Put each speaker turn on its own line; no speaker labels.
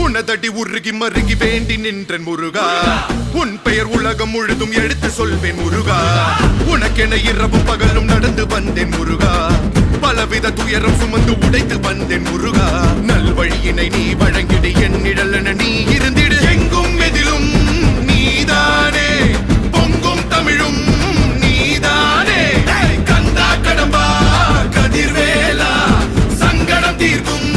உனதடி உருகி மருகி வேண்டி நின்றன் முருகா. உன் பெயர் உலகம் முழுதும் எடுத்து சொல்வேன் முருகா. உனக்கென இரவும் பகலும் நடந்து வந்தேன் முருகா. பலவித துயரம் சுமந்து உடைத்து வந்தேன் முருகா. நல்வழியினை நீ வழங்கிடு, என் நிழலென நீ இருந்திடு. எங்கும் எதிலும் நீதானே, பொங்கும் தமிழும் நீதானே. கந்தா கடம்பா கதிர்வேலா, சங்கடம் தீர்க்கும்